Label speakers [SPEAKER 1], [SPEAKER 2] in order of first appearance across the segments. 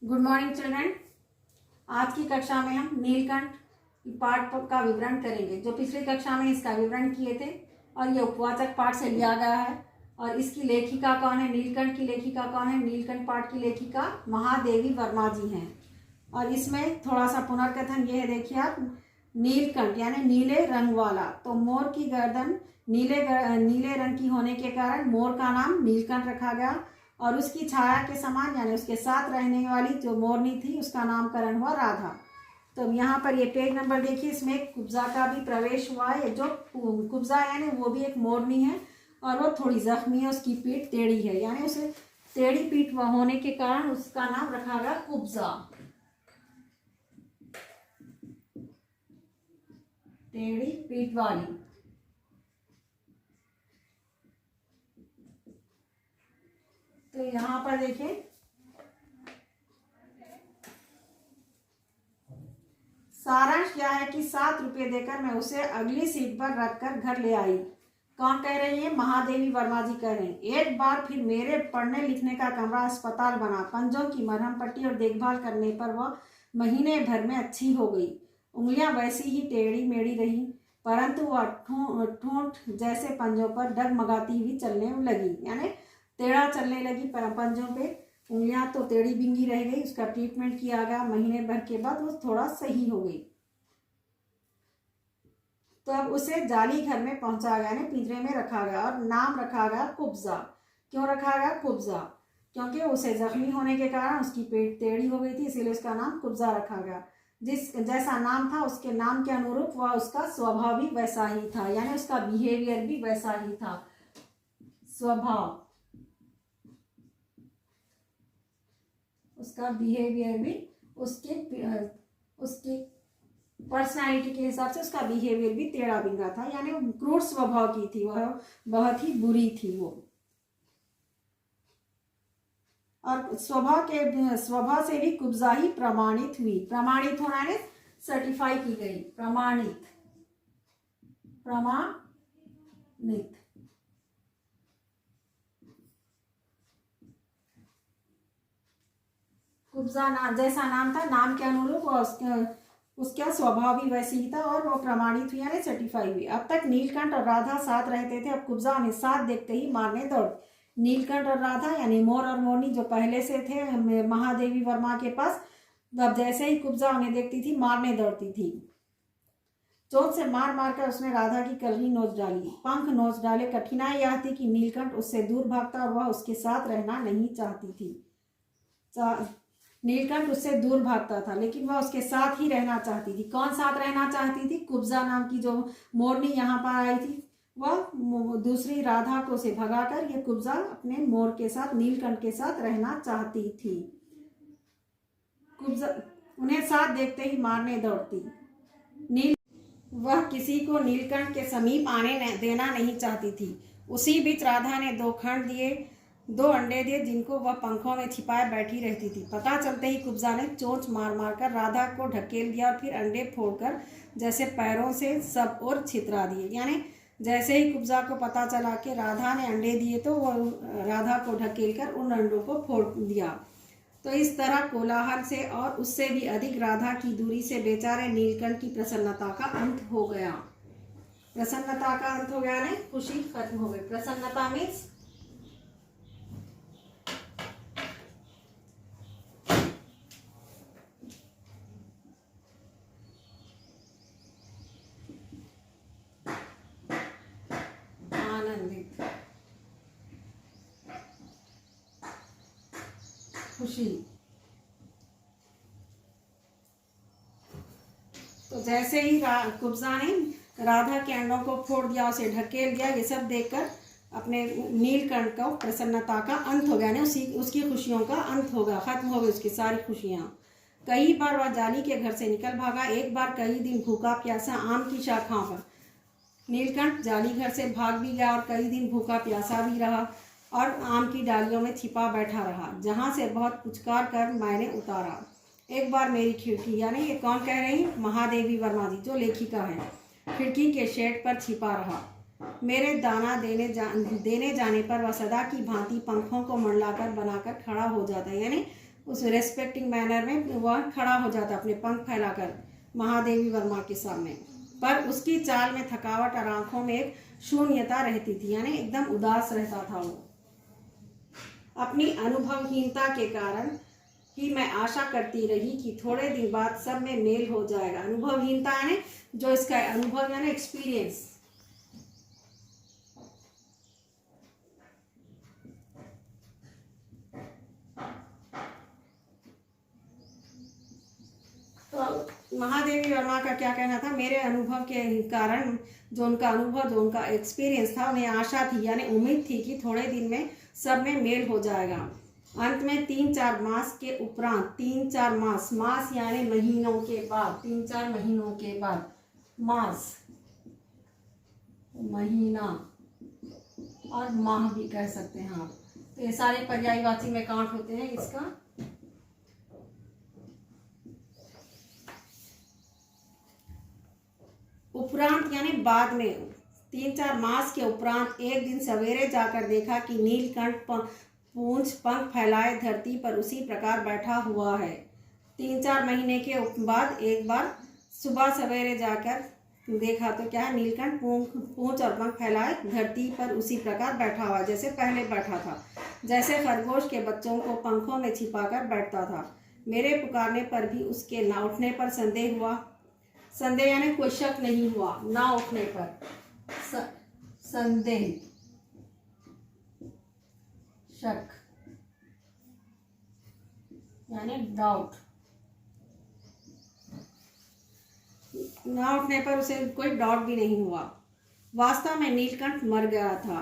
[SPEAKER 1] Good morning children. आज की कक्षा में हम नीलकंठ पाठ का विवरण करेंगे। जो पिछली कक्षा में इसका विवरण किए थे और ये उपवाचक पाठ से लिया गया है। और इसकी लेखिका कौन है? नीलकंठ की लेखिका कौन है? नीलकंठ पाठ की लेखिका महादेवी वर्मा जी हैं। और इसमें थोड़ा सा पुनर्कथन ये है, देखिए आप, नीलकंठ यानी नीले रंग वाला। तो मोर की गर्दन नीले रंग की होने के कारण मोर का नाम नीलकंठ रखा गया। और उसकी छाया के समान यानी उसके साथ रहने वाली जो मोरनी थी उसका नामकरण हुआ राधा। तो यहाँ पर ये पेज नंबर देखिए, इसमें कुब्जा का भी प्रवेश हुआ है। जो कुब्जा यानी वो भी एक मोरनी है और वो थोड़ी जख्मी है, उसकी पीठ टेढ़ी है, यानी उसे टेढ़ी पीठ होने के कारण उसका नाम रखा गया कुब्जा, टेढ़ी पीठ वाली। तो यहाँ पर देखें, सारांश क्या है कि 7 रुपये देकर मैं उसे अगली सीट पर रखकर घर ले आई। कौन कह रही है? महादेवी वर्मा जी कह रहे हैं। एक बार फिर मेरे पढ़ने लिखने का कमरा अस्पताल बना। पंजों की मरहम पट्टी और देखभाल करने पर वह महीने भर में अच्छी हो गई। उंगलियां वैसी ही टेढ़ी मेढ़ी रही, परंतु वह ठूंठ जैसे पंजों पर डगमगाती हुई चलने लगी, यानी टेढ़ा चलने लगी। पंजों पे उंगलियां तो टेढ़ी बिंगी रह गई। उसका ट्रीटमेंट किया गया, महीने भर के बाद वो थोड़ा सही हो गई। तो अब उसे जाली घर में पहुंचा गया, यानी पिंजरे में रखा गया और नाम रखा गया कुब्जा। क्यों रखा गया कुब्जा? क्योंकि उसे जख्मी होने के कारण उसकी पेट टेढ़ी हो गई थी, इसीलिए उसका नाम कुब्जा रखा गया। जिस जैसा नाम था उसके नाम के अनुरूप वह उसका स्वभाव भी वैसा ही था, यानी उसका बिहेवियर भी वैसा ही था। स्वभाव, उसका बिहेवियर भी उसकी पर्सनालिटी के हिसाब से उसका बिहेवियर भी टेढ़ा बिंगा था, यानी वो क्रूर स्वभाव की थी, वह बहुत ही बुरी थी वो। और स्वभाव से भी कुब्जा ही प्रमाणित हुई। प्रमाणित होना है, सर्टिफाई की गई, प्रमाणित कुब्जा जैसा नाम था, नाम के अनुरूप उसका स्वभाव भी वैसे ही था और वो प्रमाणित हुई, यानी सर्टिफाई हुई। अब तक नीलकंठ और राधा साथ रहते थे, अब कुब्जा उन्हें साथ देखते ही मारने दौड़। नीलकंठ और राधा यानी मोर और मोरनी जो पहले से थे महादेवी वर्मा के पास, अब जैसे ही कुब्जा उन्हें देखती थी मारने दौड़ती थी। चोट से मार मार कर उसने राधा की कलगी नोच डाली, पंख नोच डाले। कठिनाई यह थी कि नीलकंठ उससे दूर भागता और वह उसके साथ रहना नहीं चाहती थी। नीलकंठ उससे दूर भागता था लेकिन वह उसके साथ ही रहना चाहती थी। कौन साथ रहना चाहती थी? कुब्जा नाम की जो मोरनी यहाँ पर आई थी, वह दूसरी राधा को से भगाकर ये कुब्जा अपने मोर के साथ, नीलकंठ के साथ रहना चाहती थी। कुब्जा उन्हें साथ देखते ही मारने दौड़ती। वह किसी को नीलकंठ के समीप आने देना नहीं चाहती थी। उसी बीच राधा ने 2 अंडे दिए जिनको वह पंखों में छिपाए बैठी रहती थी। पता चलते ही कुब्जा ने चोंच मार मार कर राधा को ढकेल दिया और फिर अंडे फोड़कर जैसे पैरों से सब और छितरा दिए। यानी जैसे ही कुब्जा को पता चला कि राधा ने अंडे दिए तो वह राधा को ढकेल कर उन अंडों को फोड़ दिया। तो इस तरह कोलाहल से और उससे भी अधिक राधा की दूरी से बेचारे नीलकंठ की प्रसन्नता का अंत हो गया। प्रसन्नता का अंत हो गया, ने खुशी खत्म हो गई। प्रसन्नता मीन्स आनंदित, खुशी। तो जैसे ही कुब्जा ने राधा के अंडों को फोड़ दिया, उसे ढकेल दिया, ये सब देखकर अपने नीलकंठ को प्रसन्नता का अंत हो गया, यानी उसकी खुशियों का अंत हो गया, खत्म हो गई उसकी सारी खुशियाँ। कई बार वह जाली के घर से निकल भागा। एक बार कई दिन भूखा प्यासा आम की शाखाओं पर, नीलकंठ जाली घर से भाग भी गया और कई दिन भूखा प्यासा भी रहा और आम की डालियों में छिपा बैठा रहा, जहाँ से बहुत पुचकार कर मैंने उतारा। एक बार मेरी खिड़की, यानी ये कौन कह रही? महादेवी वर्मा जी जो लेखिका है, खिड़की के शेड पर छिपा रहा। मेरे दाना देने जाने पर वह सदा की भांति पंखों को मंडलाकर बनाकर खड़ा हो जाता है, यानी उस रेस्पेक्टिंग मैनर में वह खड़ा हो जाता अपने पंख फैलाकर महादेवी वर्मा के सामने। पर उसकी चाल में थकावट और आंखों में एक शून्यता रहती थी, यानी एकदम उदास रहता था वो। अपनी अनुभवहीनता के कारण ही मैं आशा करती रही कि थोड़े दिन बाद सब में मेल हो जाएगा। अनुभवहीनता यानी जो इसका अनुभव यानी एक्सपीरियंस। तो महादेवी वर्मा का क्या कहना था, मेरे अनुभव के कारण जो उनका अनुभव, जो उनका एक्सपीरियंस था, उन्हें आशा थी यानी उम्मीद थी कि थोड़े दिन में सब में मेल हो जाएगा। अंत में 3-4 मास के उपरांत, 3-4 मास यानी महीनों के बाद, 3-4 महीनों के बाद, मास महीना और माह भी कह सकते हैं आप। तो ये सारे पर्यायवाची में काउंट होते हैं इसका। उपरांत यानी बाद में, 3-4 मास के उपरांत एक दिन सवेरे जाकर देखा कि नीलकंठ पूंछ पंख फैलाए धरती पर उसी प्रकार बैठा हुआ है। 3-4 महीने के बाद एक बार सुबह सवेरे जाकर देखा तो क्या है, नीलकंठ पूंछ और पंख फैलाए धरती पर उसी प्रकार बैठा हुआ जैसे पहले बैठा था, जैसे खरगोश के बच्चों को पंखों में छिपाकर बैठता था। मेरे पुकारने पर भी उसके न उठने पर संदेह हुआ। संदेह यानी कोई शक नहीं हुआ, ना उठने पर संदेह, शक यानी डाउट। ना उठने पर उसे कोई डाउट भी नहीं हुआ। वास्तव में नीलकंठ मर गया था।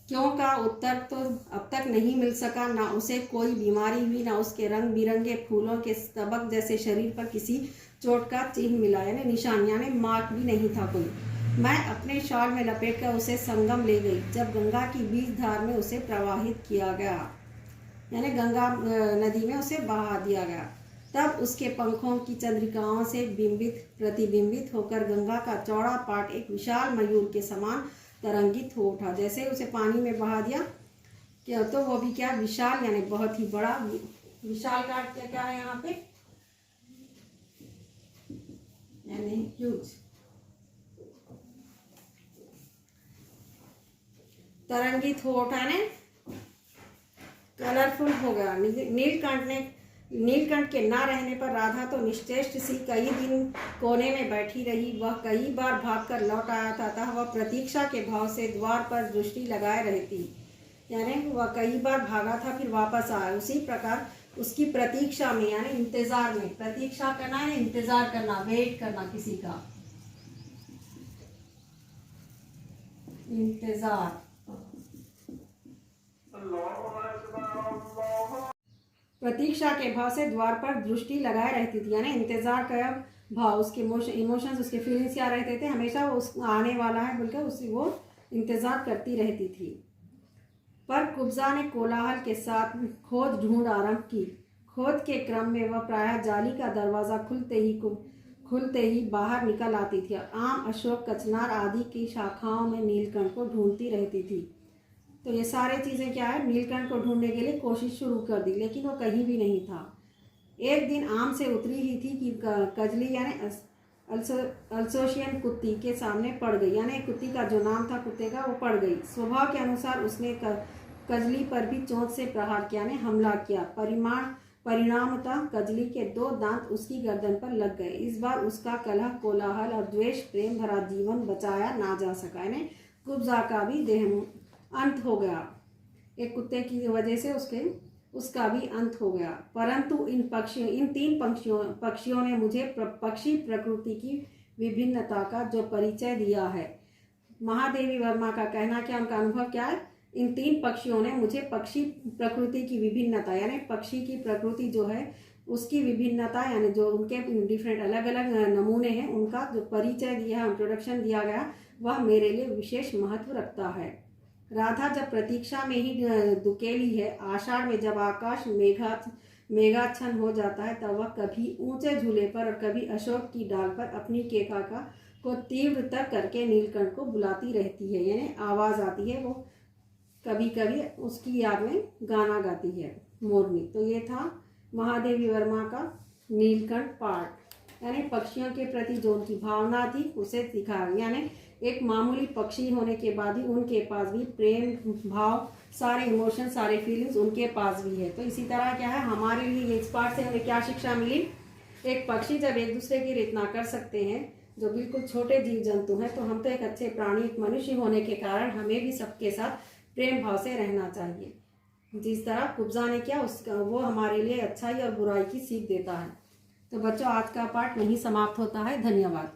[SPEAKER 1] क्यों का उत्तर तो अब तक नहीं मिल सका। ना उसे कोई बीमारी हुई, ना उसके रंग बिरंगे फूलों के स्तबक जैसे शरीर पर किसी चोट का चिन्ह मिला, यानी निशान यानी मार्क भी नहीं था कोई। मैं अपने शॉल में लपेटकर उसे संगम ले गई। जब गंगा की बीज धार में उसे प्रवाहित किया गया, यानी गंगा नदी में उसे बहा दिया गया, तब उसके पंखों की चंद्रिकाओं से प्रतिबिंबित होकर गंगा का चौड़ा पाट एक विशाल मयूर के समान तरंगित हो उठा। जैसे उसे पानी में बहा दिया क्या, तो वो भी क्या, विशाल यानी बहुत ही बड़ा। विशाल का क्या है यहाँ पे, यानी ह्यूज। तरंगित हो उठा ने कलरफुल हो गया। नीलकंठ के ना रहने पर राधा तो निश्चेष्ट सी कई दिन कोने में बैठी रही। वह कई बार भागकर लौट आया था, अतः वह प्रतीक्षा के भाव से द्वार पर दृष्टि लगाए रहती, यानी वह कई बार भागा था फिर वापस आया। उसी प्रकार उसकी प्रतीक्षा में यानी इंतजार में, प्रतीक्षा करना है इंतजार करना, वेट करना किसी का, इंतजार। प्रतीक्षा के भाव से द्वार पर दृष्टि लगाए रहती थी, यानी इंतजार का भाव, उसके इमोशंस, उसके फीलिंग्स क्या रहते थे, हमेशा वो उस आने वाला है बोलकर उसी वो इंतजार करती रहती थी। पर कुब्जा ने कोलाहल के साथ खोज ढूंढ आरंभ की। खोज के क्रम में वह प्रायः जाली का दरवाजा खुलते ही बाहर निकल आती थी और आम, अशोक, कचनार आदि की शाखाओं में नीलकंठ को ढूंढती रहती थी। तो ये सारे चीज़ें क्या है, नीलकंठ को ढूंढने के लिए कोशिश शुरू कर दी, लेकिन वो कहीं भी नहीं था। एक दिन आम से उतरी ही थी कि कजली यानी अल्सोशियन कुत्ती के सामने पड़ गई, यानी कुत्ती का जो नाम था कुत्ते का वो पड़ गई। स्वभाव के अनुसार उसने कजली पर भी चोंच से प्रहार किया, यानी हमला किया। परिणामतः कजली के 2 दांत उसकी गर्दन पर लग गए। इस बार उसका कलह, कोलाहल और द्वेष प्रेम भरा जीवन बचाया ना जा सका, यानी कुब्जा का भी देह अंत हो गया। एक कुत्ते की वजह से उसका भी अंत हो गया। परंतु इन 3 पक्षियों ने मुझे पक्षी प्रकृति की विभिन्नता का जो परिचय दिया है। महादेवी वर्मा का कहना क्या, उनका अनुभव क्या है, इन 3 पक्षियों ने मुझे पक्षी प्रकृति की विभिन्नता, यानी पक्षी की प्रकृति जो है उसकी विभिन्नता, यानी जो उनके डिफरेंट अलग अलग नमूने हैं, उनका जो परिचय दिया है, इंट्रोडक्शन दिया गया, वह मेरे लिए विशेष महत्व रखता है। राधा जब प्रतीक्षा में ही दुकेली है, आषाढ़ में जब आकाश मेघाच्छन्न हो जाता है, तब वह कभी ऊंचे झूले पर और कभी अशोक की डाल पर अपनी केका को तीव्रतर करके नीलकंठ को बुलाती रहती है, यानी आवाज़ आती है, वो कभी कभी उसकी याद में गाना गाती है मोरनी। तो ये था महादेवी वर्मा का नीलकंठ पाठ, यानी पक्षियों के प्रति जो उनकी भावना थी उसे दिखा, यानी एक मामूली पक्षी होने के बाद भी उनके पास भी प्रेम भाव, सारे इमोशन, सारे फीलिंग्स उनके पास भी है। तो इसी तरह क्या है हमारे लिए इस पाठ से हमें क्या शिक्षा मिली, एक पक्षी जब एक दूसरे की रितना कर सकते हैं, जो बिल्कुल छोटे जीव जंतु हैं, तो हम तो एक अच्छे प्राणी, एक मनुष्य होने के कारण हमें भी सबके साथ प्रेम भाव से रहना चाहिए। जिस तरह कुब्जा ने किया उसका वो हमारे लिए अच्छाई और बुराई की सीख देता है। तो बच्चों आज का पाठ यहीं समाप्त होता है। धन्यवाद।